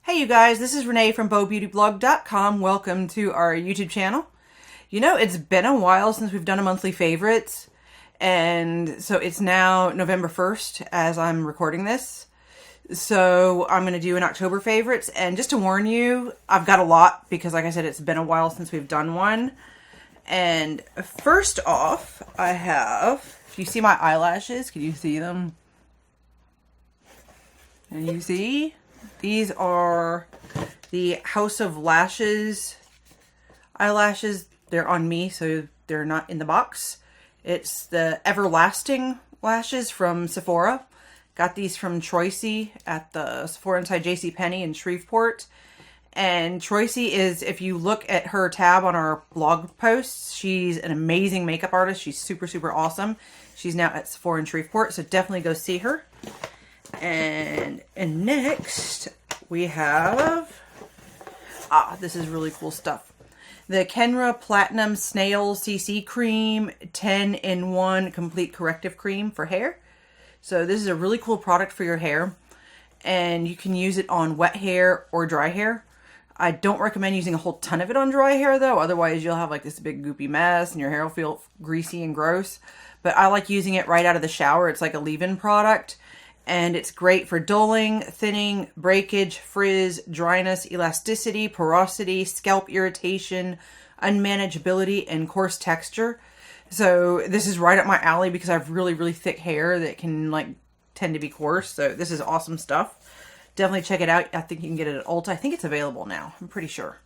Hey you guys, this is Renee from BowBeautyBlog.com. Welcome to our YouTube channel. You know, it's been a while since we've done a monthly favorites, and so it's now November 1st as I'm recording this. So I'm going to do an October favorites, and just to warn you, I've got a lot because like I said, it's been a while since we've done one. And first off, I have, if you see my eyelashes, can you see them? And you see? These are the House of Lashes eyelashes. They're on me, so they're not in the box. It's the Everlasting lashes from Sephora. Got these from Troyce at the Sephora inside JCPenney in Shreveport. And Troyce is, if you look at her tab on our blog posts, she's an amazing makeup artist. She's super, super awesome. She's now at Sephora in Shreveport, so definitely go see her. And next we have, this is really cool stuff. The Kenra Platinum Snail CC Cream 10-in-1 Complete Corrective Cream for hair. So this is a really cool product for your hair, and you can use it on wet hair or dry hair. I don't recommend using a whole ton of it on dry hair though, otherwise you'll have like this big goopy mess and your hair will feel greasy and gross. But I like using it right out of the shower. It's like a leave-in product. And it's great for dulling, thinning, breakage, frizz, dryness, elasticity, porosity, scalp irritation, unmanageability, and coarse texture. So this is right up my alley because I have really, really thick hair that can like tend to be coarse. So this is awesome stuff. Definitely check it out. I think you can get it at Ulta. I think it's available now. I'm pretty sure.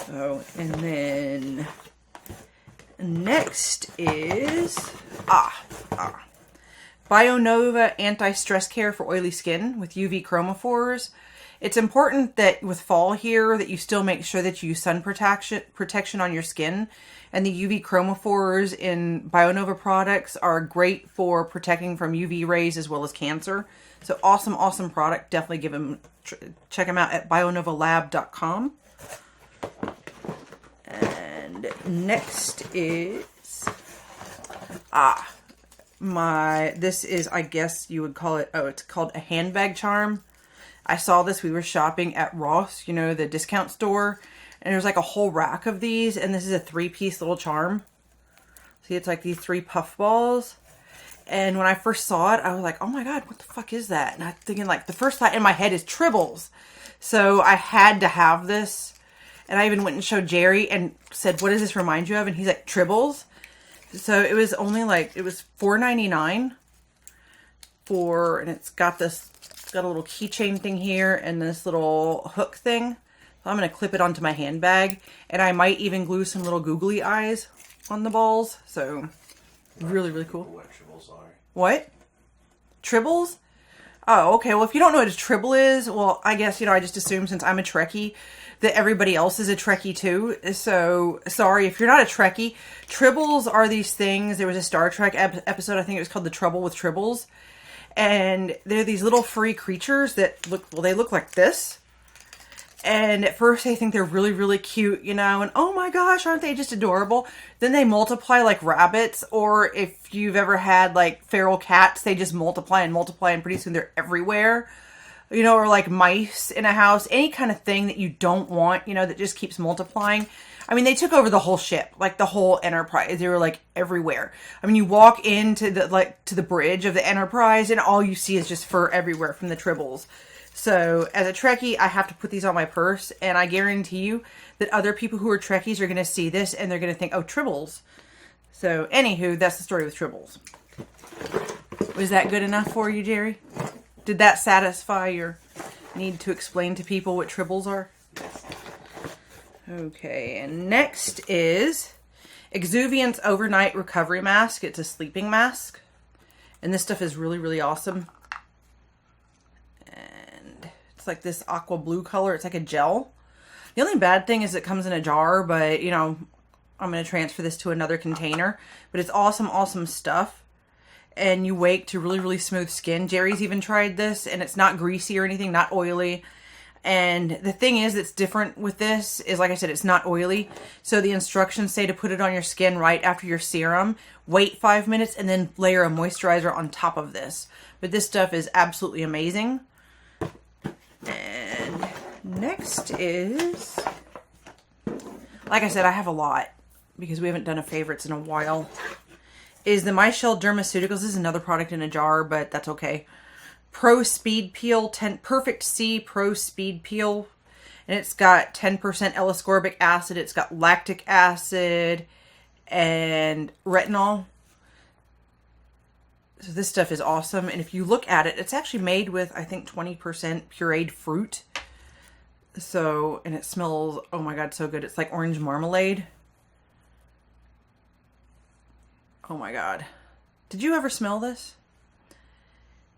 So, and then next is, BioNova Anti-Stress Care for Oily Skin with UV chromophores. It's important that with fall here that you still make sure that you use sun protection on your skin. And the UV chromophores in BioNova products are great for protecting from UV rays as well as cancer. So awesome, awesome product. Definitely check them out at bionovalab.com. And next is, this is, I guess you would call it, it's called a handbag charm. I saw this, we were shopping at Ross, you know, the discount store, and there's like a whole rack of these, and this is a 3-piece little charm. See, it's like these 3 puff balls. And when I first saw it, I was like, oh my god, what the fuck is that? And I'm thinking like, the first thought in my head is Tribbles. So I had to have this. And I even went and showed Jerry and said, what does this remind you of? And he's like, Tribbles. So it was only like, it was $4.99 and it's got this, it's got a little keychain thing here and this little hook thing. So I'm going to clip it onto my handbag, and I might even glue some little googly eyes on the balls. So really, really cool. What Tribbles are. What? Tribbles? Oh, okay. Well, if you don't know what a Tribble is, well, I guess, you know, I just assume since I'm a Trekkie that everybody else is a Trekkie too. So, sorry if you're not a Trekkie. Tribbles are these things. There was a Star Trek episode, I think it was called The Trouble with Tribbles. And they're these little furry creatures that look, well, they look like this. And at first I think they're really, really cute, you know, and oh my gosh, aren't they just adorable? Then they multiply like rabbits, or if you've ever had like feral cats, they just multiply and multiply, and pretty soon they're everywhere. You know, or like mice in a house, any kind of thing that you don't want, you know, that just keeps multiplying. I mean, they took over the whole ship, like the whole Enterprise. They were like everywhere. I mean, you walk into the, like, to the bridge of the Enterprise and all you see is just fur everywhere from the Tribbles. So as a Trekkie, I have to put these on my purse, and I guarantee you that other people who are Trekkies are going to see this and they're going to think, oh, Tribbles. So anywho, that's the story with Tribbles. Was that good enough for you, Jerry? Did that satisfy your need to explain to people what Tribbles are? Okay, and next is Exuviance Overnight Recovery Mask. It's a sleeping mask. And this stuff is really, really awesome. And it's like this aqua blue color. It's like a gel. The only bad thing is it comes in a jar, but, you know, I'm going to transfer this to another container. But it's awesome, awesome stuff. And you wake to really, really smooth skin. Jerry's even tried this, and it's not greasy or anything, not oily. And the thing is that's different with this is, like I said, it's not oily. So the instructions say to put it on your skin right after your serum, wait 5 minutes, and then layer a moisturizer on top of this. But this stuff is absolutely amazing. And Next is, like I said, I have a lot because we haven't done a favorites in a while, is the My Shell Dermaceuticals. This is another product in a jar, but that's okay. Pro Speed Peel, Perfect C Pro Speed Peel. And it's got 10% L-ascorbic acid. It's got lactic acid and retinol. So this stuff is awesome. And if you look at it, it's actually made with, I think, 20% pureed fruit. So, and it smells, oh my God, so good. It's like orange marmalade. Oh my God. Did you ever smell this?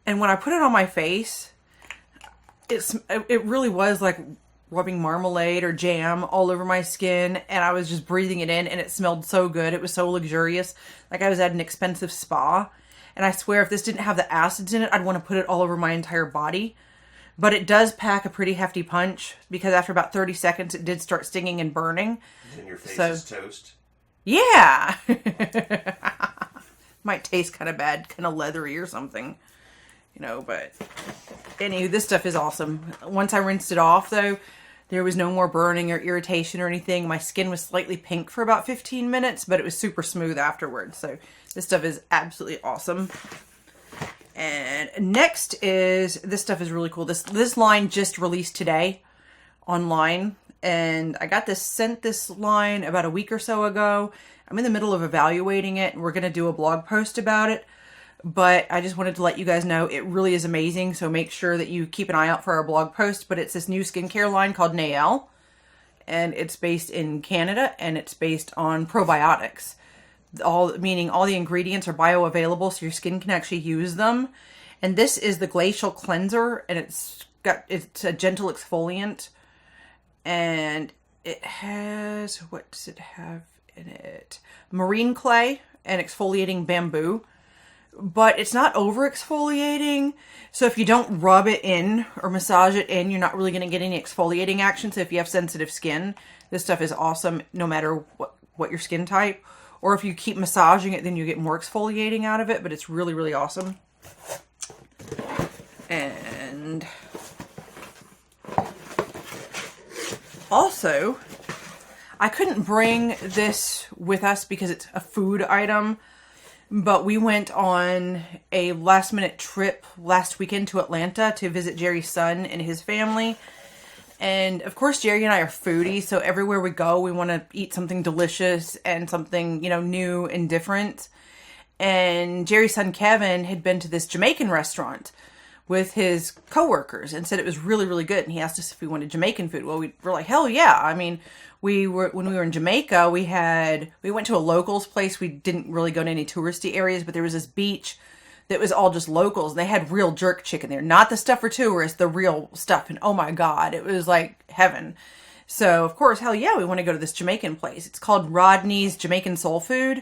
And when I put it on my face, it really was like rubbing marmalade or jam all over my skin, and I was just breathing it in, and it smelled so good. It was so luxurious, like I was at an expensive spa. And I swear if this didn't have the acids in it, I'd want to put it all over my entire body. But it does pack a pretty hefty punch, because after about 30 seconds it did start stinging and burning. And your face is toast. Yeah. Might taste kind of bad, kind of leathery or something. You know, but anyway, this stuff is awesome. Once I rinsed it off, though, there was no more burning or irritation or anything. My skin was slightly pink for about 15 minutes, but it was super smooth afterwards. So this stuff is absolutely awesome. And next is, this stuff is really cool. This line just released today online. And I got sent this line about a week or so ago. I'm in the middle of evaluating it, and we're going to do a blog post about it. But I just wanted to let you guys know it really is amazing. So make sure that you keep an eye out for our blog post. But it's this new skincare line called Nael. And it's based in Canada, and it's based on probiotics. Meaning all the ingredients are bioavailable, so your skin can actually use them. And this is the Glacial Cleanser, and it's a gentle exfoliant. And it has, what does it have in it? Marine clay and exfoliating bamboo. But it's not over exfoliating. So if you don't rub it in or massage it in, you're not really going to get any exfoliating action. So if you have sensitive skin, this stuff is awesome no matter what your skin type. Or if you keep massaging it, then you get more exfoliating out of it. But it's really, really awesome. And also, I couldn't bring this with us because it's a food item. But we went on a last minute trip last weekend to Atlanta to visit Jerry's son and his family. And of course, Jerry and I are foodies, so everywhere we go, we want to eat something delicious and something, you know, new and different. And Jerry's son Kevin had been to this Jamaican restaurant with his coworkers and said it was really, really good. And he asked us if we wanted Jamaican food. Well, we were like, hell yeah. I mean, when we were in Jamaica, we went to a locals place. We didn't really go to any touristy areas, but there was this beach that was all just locals. They had real jerk chicken there. Not the stuff for tourists, the real stuff. And oh my God, it was like heaven. So of course, hell yeah, we want to go to this Jamaican place. It's called Rodney's Jamaican Soul Food.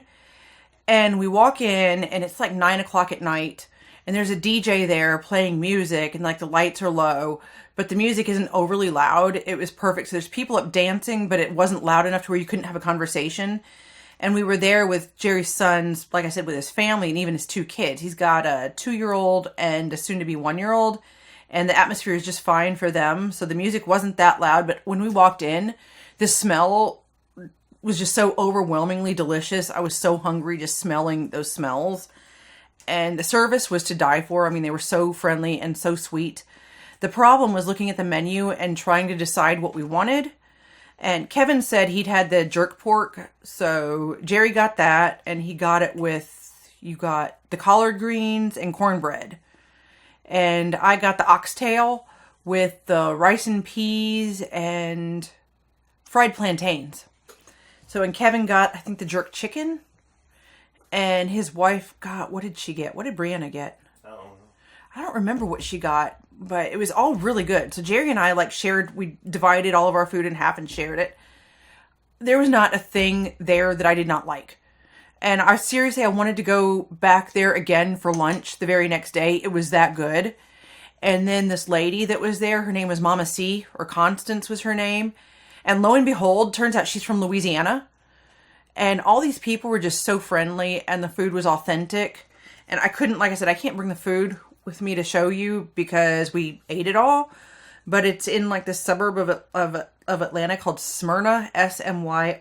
And we walk in and it's like 9 o'clock at night. And there's a DJ there playing music and like the lights are low, but the music isn't overly loud. It was perfect. So there's people up dancing, but it wasn't loud enough to where you couldn't have a conversation. And we were there with Jerry's sons, like I said, with his family and even his 2 kids. He's got a 2-year-old and a soon to be 1-year-old. And the atmosphere is just fine for them. So the music wasn't that loud. But when we walked in, the smell was just so overwhelmingly delicious. I was so hungry just smelling those smells. And the service was to die for. I mean, they were so friendly and so sweet. The problem was looking at the menu and trying to decide what we wanted. And Kevin said he'd had the jerk pork. So Jerry got that, and he got it with, you got the collard greens and cornbread. And I got the oxtail with the rice and peas and fried plantains. So, and Kevin got, I think, the jerk chicken. And his wife got, what did she get? What did Brianna get? I don't remember what she got, but it was all really good. So Jerry and I we divided all of our food in half and shared it. There was not a thing there that I did not like. And I wanted to go back there again for lunch the very next day. It was that good. And then this lady that was there, her name was Mama C, or Constance was her name. And lo and behold, turns out she's from Louisiana. And all these people were just so friendly, and the food was authentic. And I couldn't, like I said, I can't bring the food with me to show you because we ate it all. but it's in like the suburb of Atlanta called Smyrna, Smyrna.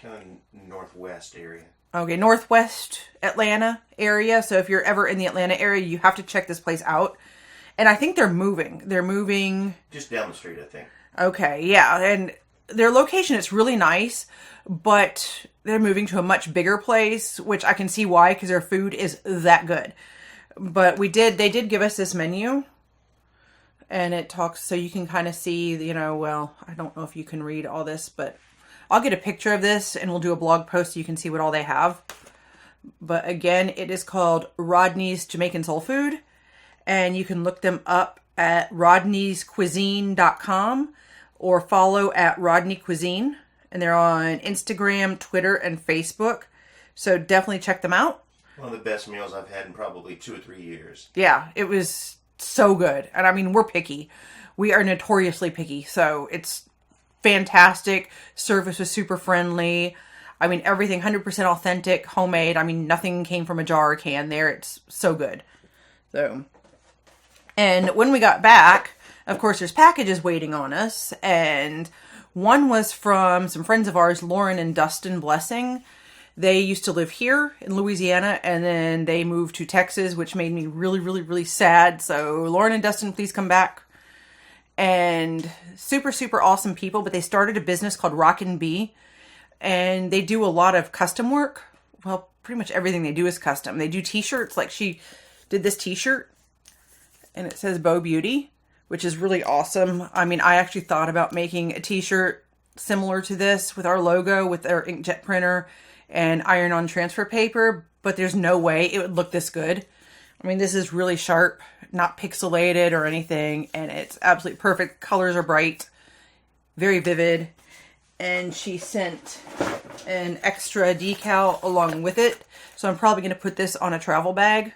Kind of northwest area. Okay, northwest Atlanta area. So if you're ever in the Atlanta area, you have to check this place out. And I think they're moving. They're moving just down the street, I think. Okay, yeah, and their location is really nice, but they're moving to a much bigger place, which I can see why, because their food is that good. But they did give us this menu, and it talks, so you can kind of see, you know, well, I don't know if you can read all this, but I'll get a picture of this, and we'll do a blog post so you can see what all they have. But again, it is called Rodney's Jamaican Soul Food, and you can look them up at rodneyscuisine.com or follow at Rodney Cuisine. And they're on Instagram, Twitter, and Facebook. So definitely check them out. One of the best meals I've had in probably 2 or 3 years. Yeah, it was so good. And I mean, we're picky. We are notoriously picky. So it's fantastic. Service was super friendly. I mean, everything 100% authentic, homemade. I mean, nothing came from a jar or can there. It's so good. So, and when we got back, of course, there's packages waiting on us. And one was from some friends of ours, Lauren and Dustin Blessing. They used to live here in Louisiana, and then they moved to Texas, which made me really, really, really sad. So Lauren and Dustin, please come back. And super, super awesome people, but they started a business called Rockin' Bee, and they do a lot of custom work. Well, pretty much everything they do is custom. They do t-shirts, like she did this t-shirt, and it says Bo Beauty, which is really awesome. I mean, I actually thought about making a t-shirt similar to this with our logo, with our inkjet printer and iron-on transfer paper, but there's no way it would look this good. I mean, this is really sharp, not pixelated or anything, and it's absolutely perfect. Colors are bright, very vivid, and she sent an extra decal along with it, so I'm probably going to put this on a travel bag.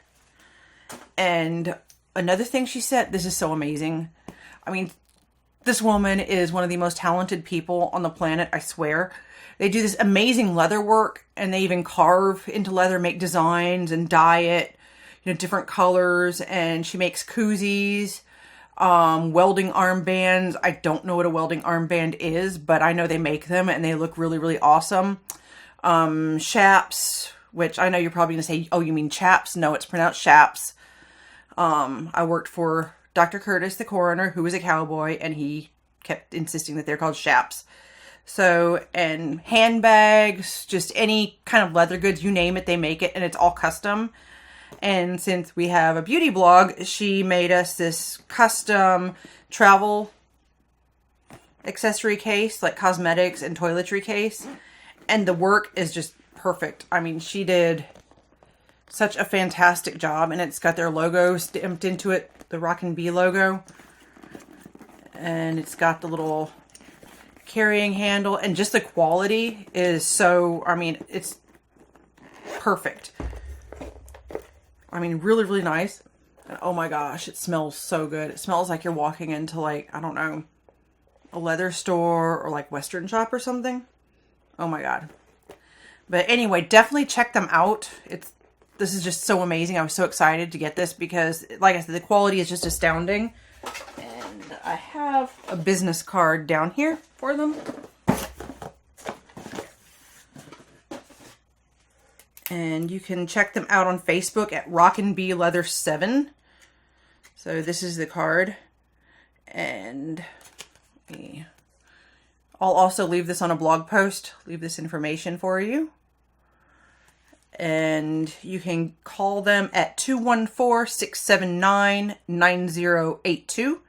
And another thing she said, this is so amazing. I mean, this woman is one of the most talented people on the planet, I swear. They do this amazing leather work, and they even carve into leather, make designs and dye it, you know, different colors. And she makes koozies, welding armbands. I don't know what a welding armband is, but I know they make them, and they look really, really awesome. Chaps, which I know you're probably going to say, oh, you mean chaps? No, it's pronounced chaps. I worked for Dr. Curtis, the coroner, who was a cowboy, and he kept insisting that they're called chaps. So, and handbags, just any kind of leather goods, you name it, they make it, and it's all custom. And since we have a beauty blog, she made us this custom travel accessory case, like cosmetics and toiletry case. And the work is just perfect. I mean, she did such a fantastic job, and it's got their logo stamped into it, the Rockin' Bee logo. And it's got the little carrying handle, and just the quality is so, I mean, it's perfect. I mean, really, really nice. And oh my gosh, it smells so good. It smells like you're walking into, like, I don't know, a leather store or like Western Shop or something. Oh my God. But anyway, definitely check them out. This is just so amazing. I was so excited to get this because, like I said, the quality is just astounding. And I have a business card down here for them. And you can check them out on Facebook at Rockin' Bee Leather 7. So this is the card. And I'll also leave this on a blog post, leave this information for you. And you can call them at 214-679-9082.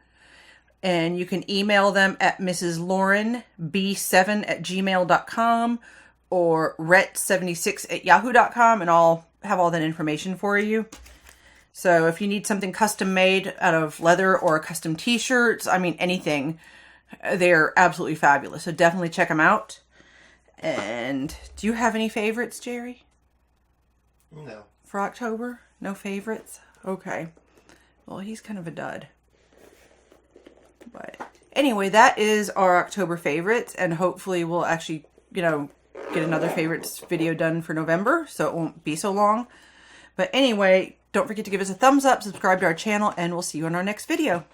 And you can email them at mrslaurenb7@gmail.com or ret76@yahoo.com, and I'll have all that information for you. So if you need something custom made out of leather or custom t-shirts, I mean anything, they're absolutely fabulous. So definitely check them out. And do you have any favorites, Jerry? No. For October? No favorites? Okay. Well, he's kind of a dud. But anyway, that is our October favorites, and hopefully we'll actually, you know, get another favorites video done for November, so it won't be so long. But anyway, don't forget to give us a thumbs up, subscribe to our channel, and we'll see you in our next video.